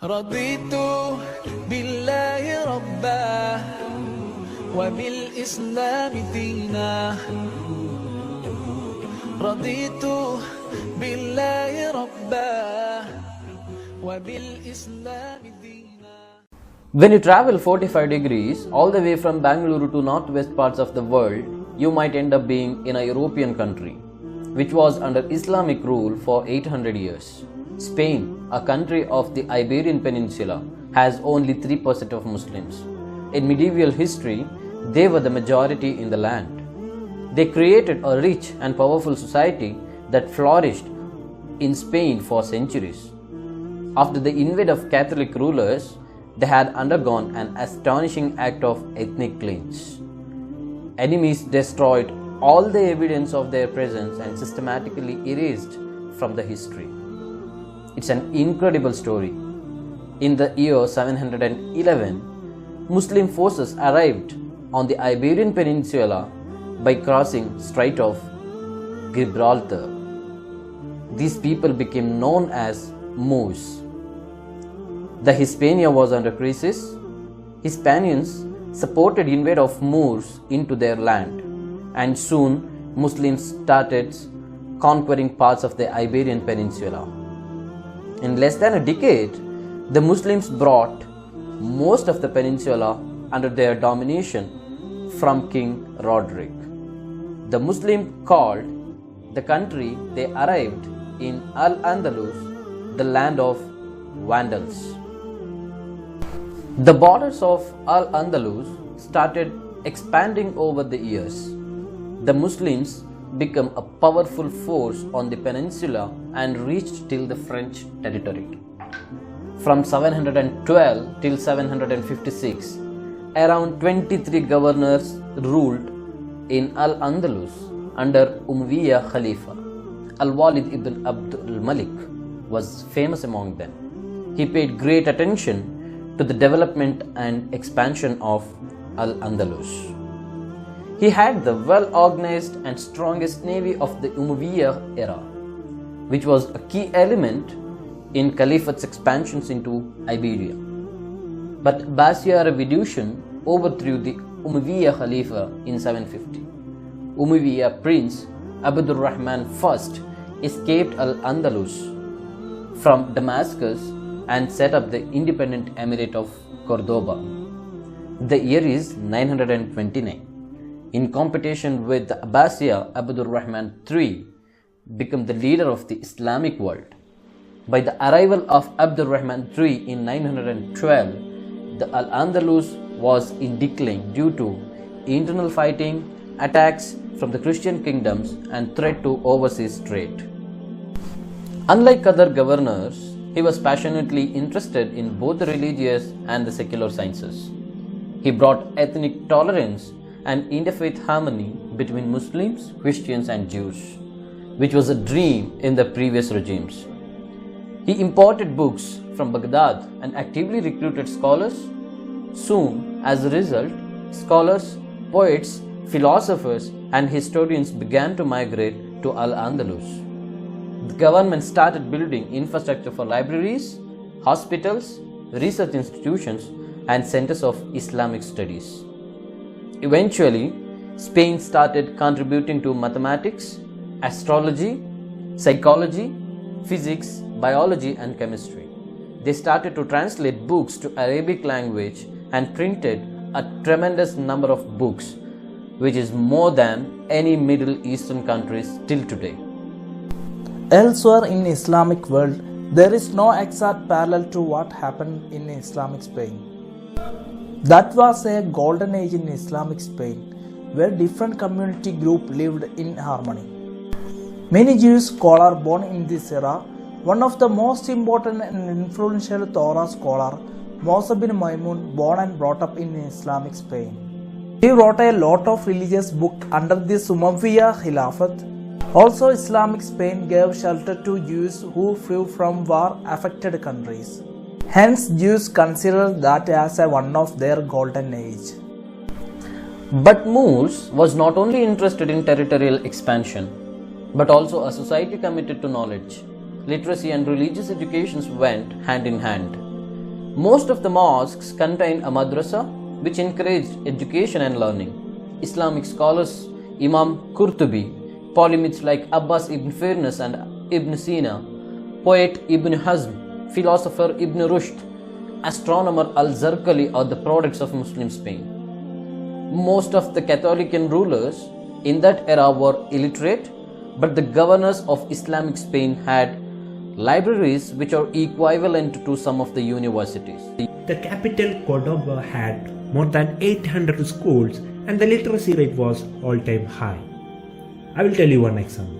رضيت بالله ربا وبالإسلام دينا رضيت بالله ربا وبالإسلام دينا. When you travel 45 degrees all the way from Bangalore to northwest parts of the world, you might end up being in a European country, which was under Islamic rule for 800 years. Spain, a country of the Iberian Peninsula, has only 3% of Muslims. In medieval history, they were the majority in the land. They created a rich and powerful society that flourished in Spain for centuries. After the invade of Catholic rulers, they had undergone an astonishing act of ethnic cleanse. Enemies destroyed all the evidence of their presence and systematically erased from the history. It's an incredible story. In the year 711, Muslim forces arrived on the Iberian Peninsula by crossing Strait of Gibraltar. These people became known as Moors. The Hispania was under crisis. Hispanians supported invade of Moors into their land, and soon Muslims started conquering parts of the Iberian Peninsula. In less than a decade, the Muslims brought most of the peninsula under their domination from King Roderick. The Muslims called the country they arrived in Andalus the land of Vandals. The borders of Andalus started expanding over the years. The Muslims became a powerful force on the peninsula and reached till the French territory. From 712 till 756, around 23 governors ruled in Al-Andalus under Umayyad Khalifa. Al-Walid ibn Abdul Malik was famous among them. He paid great attention to the development and expansion of Al-Andalus. He had the well-organized and strongest navy of the Umayyad era, which was a key element in Caliphate's expansions into Iberia. But Abbasiyya revolution overthrew the Umayyad Khalifa in 750. Umayyad prince Abdur Rahman I escaped Al-Andalus from Damascus and set up the independent emirate of Cordoba. The year is 929. In competition with the Abbasiyya, Abdur Rahman III became the leader of the Islamic world. By the arrival of Abdur Rahman III in 912, the Al-Andalus was in decline due to internal fighting, attacks from the Christian kingdoms, and threat to overseas trade. Unlike other governors, he was passionately interested in both the religious and the secular sciences. He brought ethnic tolerance and interfaith harmony between Muslims, Christians, and Jews, which was a dream in the previous regimes. He imported books from Baghdad and actively recruited scholars. Soon, as a result, scholars, poets, philosophers, and historians began to migrate to Al-Andalus. The government started building infrastructure for libraries, hospitals, research institutions, and centers of Islamic studies. Eventually, Spain started contributing to mathematics, astrology, psychology, physics, biology, and chemistry. They started to translate books to Arabic language and printed a tremendous number of books, which is more than any Middle Eastern countries till today. Elsewhere in Islamic world, there is no exact parallel to what happened in Islamic Spain. That was a golden age in Islamic Spain, where different community groups lived in harmony. Many Jewish scholars born in this era. One of the most important and influential Torah scholar, Musa bin Maimun, born and brought up in Islamic Spain. He wrote a lot of religious books under the Umayyad Khilafat. Also, Islamic Spain gave shelter to Jews who flew from war-affected countries. Hence, Jews consider that as one of their golden age. But Moors was not only interested in territorial expansion, but also a society committed to knowledge. Literacy and religious education went hand in hand. Most of the mosques contain a madrasa which encouraged education and learning. Islamic scholars Imam Qurtubi, polymaths like Abbas ibn Firnas and Ibn Sina, poet Ibn Hazm, philosopher Ibn Rushd, astronomer Al-Zarqali are the products of Muslim Spain. Most of the Catholic rulers in that era were illiterate, but the governors of Islamic Spain had libraries which are equivalent to some of the universities. The capital Cordoba had more than 800 schools and the literacy rate was all-time high. I will tell you one example.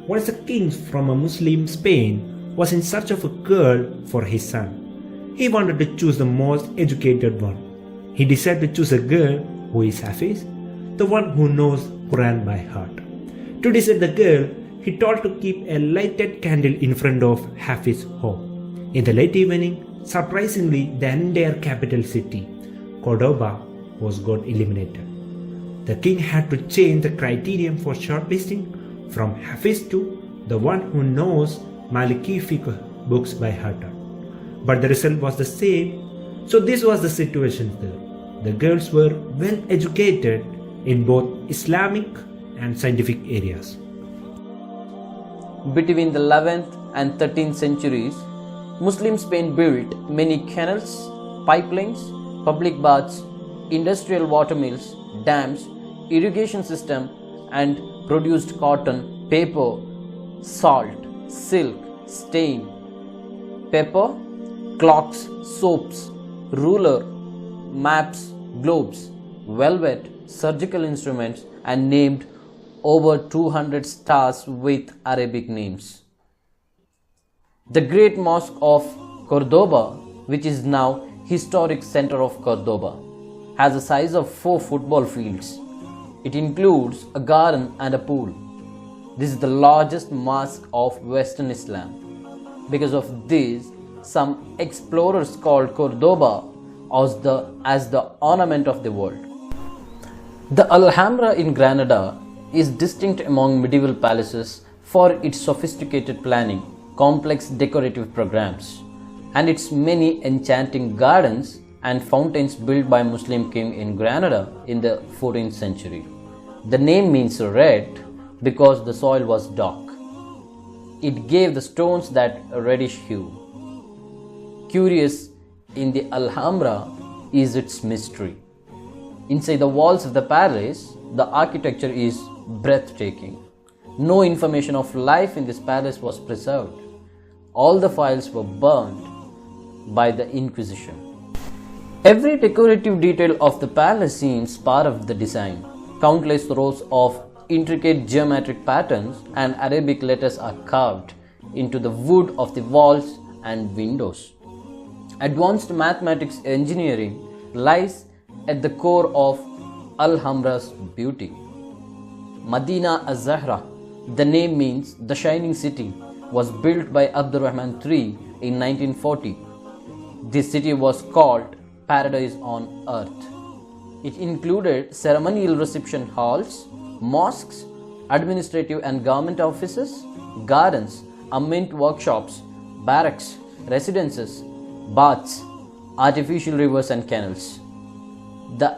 Once a king from a Muslim Spain was in search of a girl for his son. He wanted to choose the most educated one. He decided to choose a girl who is Hafiz, the one who knows Quran by heart. To decide the girl, he told to keep a lighted candle in front of Hafiz's home. In the late evening, surprisingly, the entire capital city, Cordoba, was got eliminated. The king had to change the criterion for shortlisting from Hafiz to the one who knows Maliki fiqh books by heart. But the result was the same. So this was the situation there. The girls were well educated in both Islamic and scientific areas. Between the 11th and 13th centuries, Muslim Spain built many canals, pipelines, public baths, industrial water mills, dams, irrigation system, and produced cotton, paper, salt, silk, stain, pepper, clocks, soaps, ruler, maps, globes, velvet, surgical instruments, and named over 200 stars with Arabic names. The Great Mosque of Cordoba, which is now historic center of Cordoba, has a size of 4 football fields. It includes a garden and a pool. This is the largest mosque of Western Islam. Because of this, some explorers called Cordoba as the ornament of the world. The Alhambra in Granada is distinct among medieval palaces for its sophisticated planning, complex decorative programs, and its many enchanting gardens and fountains built by Muslim king in Granada in the 14th century. The name means red because the soil was dark. It gave the stones that reddish hue. Curious in the Alhambra is its mystery. Inside the walls of the palace, the architecture is breathtaking. No information of life in this palace was preserved. All the files were burned by the Inquisition. Every decorative detail of the palace seems part of the design. Countless rows of intricate geometric patterns and Arabic letters are carved into the wood of the walls and windows. Advanced mathematics engineering lies at the core of Alhambra's beauty. Madina Az-Zahra, the name means the shining city, was built by Abdurrahman III in 1940. This city was called Paradise on Earth. It included ceremonial reception halls, mosques, administrative and government offices, gardens, mint workshops, barracks, residences, baths, artificial rivers and canals. The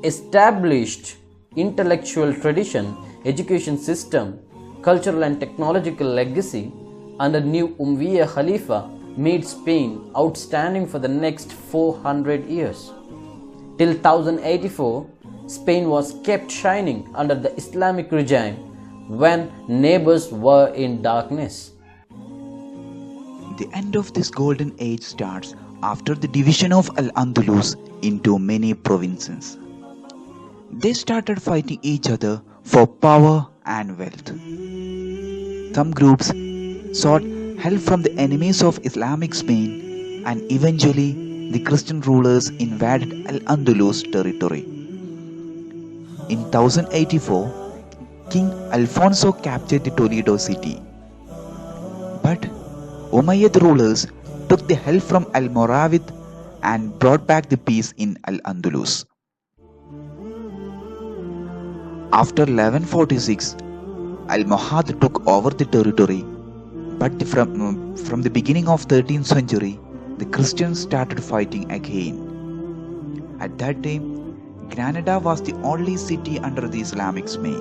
established intellectual tradition, education system, cultural and technological legacy under new Umayyad Khalifa made Spain outstanding for the next 400 years. Till 1084, Spain was kept shining under the Islamic regime when neighbors were in darkness. The end of this golden age starts after the division of Al-Andalus into many provinces. They started fighting each other for power and wealth. Some groups sought help from the enemies of Islamic Spain, and eventually the Christian rulers invaded Al-Andalus territory. In 1084, King Alfonso captured the Toledo city. But Umayyad rulers took the help from Almoravid and brought back the peace in Al-Andalus. After 1146, Almohad took over the territory, but from the beginning of 13th century, the Christians started fighting again. At that time, Granada was the only city under the Islamic Spain.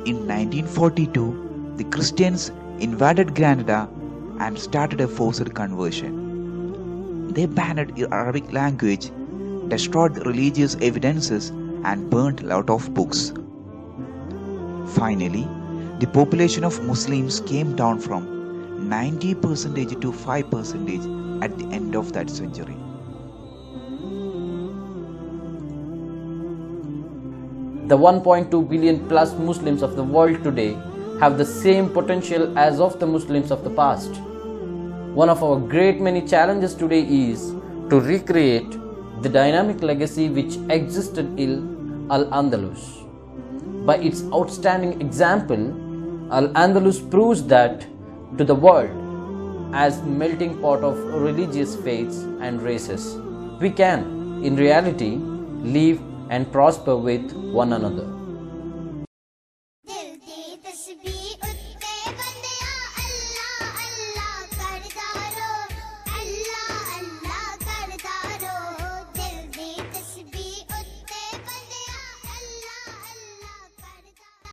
In 1942, the Christians invaded Granada and started a forced conversion. They banned Arabic language, destroyed religious evidences, and burnt a lot of books. Finally, the population of Muslims came down from 90% to 5% at the end of that century. The 1.2 billion plus Muslims of the world today have the same potential as of the Muslims of the past. One of our great many challenges today is to recreate the dynamic legacy which existed in Al-Andalus. By its outstanding example, Al-Andalus proves that to the world as melting pot of religious faiths and races, we can, in reality, live and prosper with one another.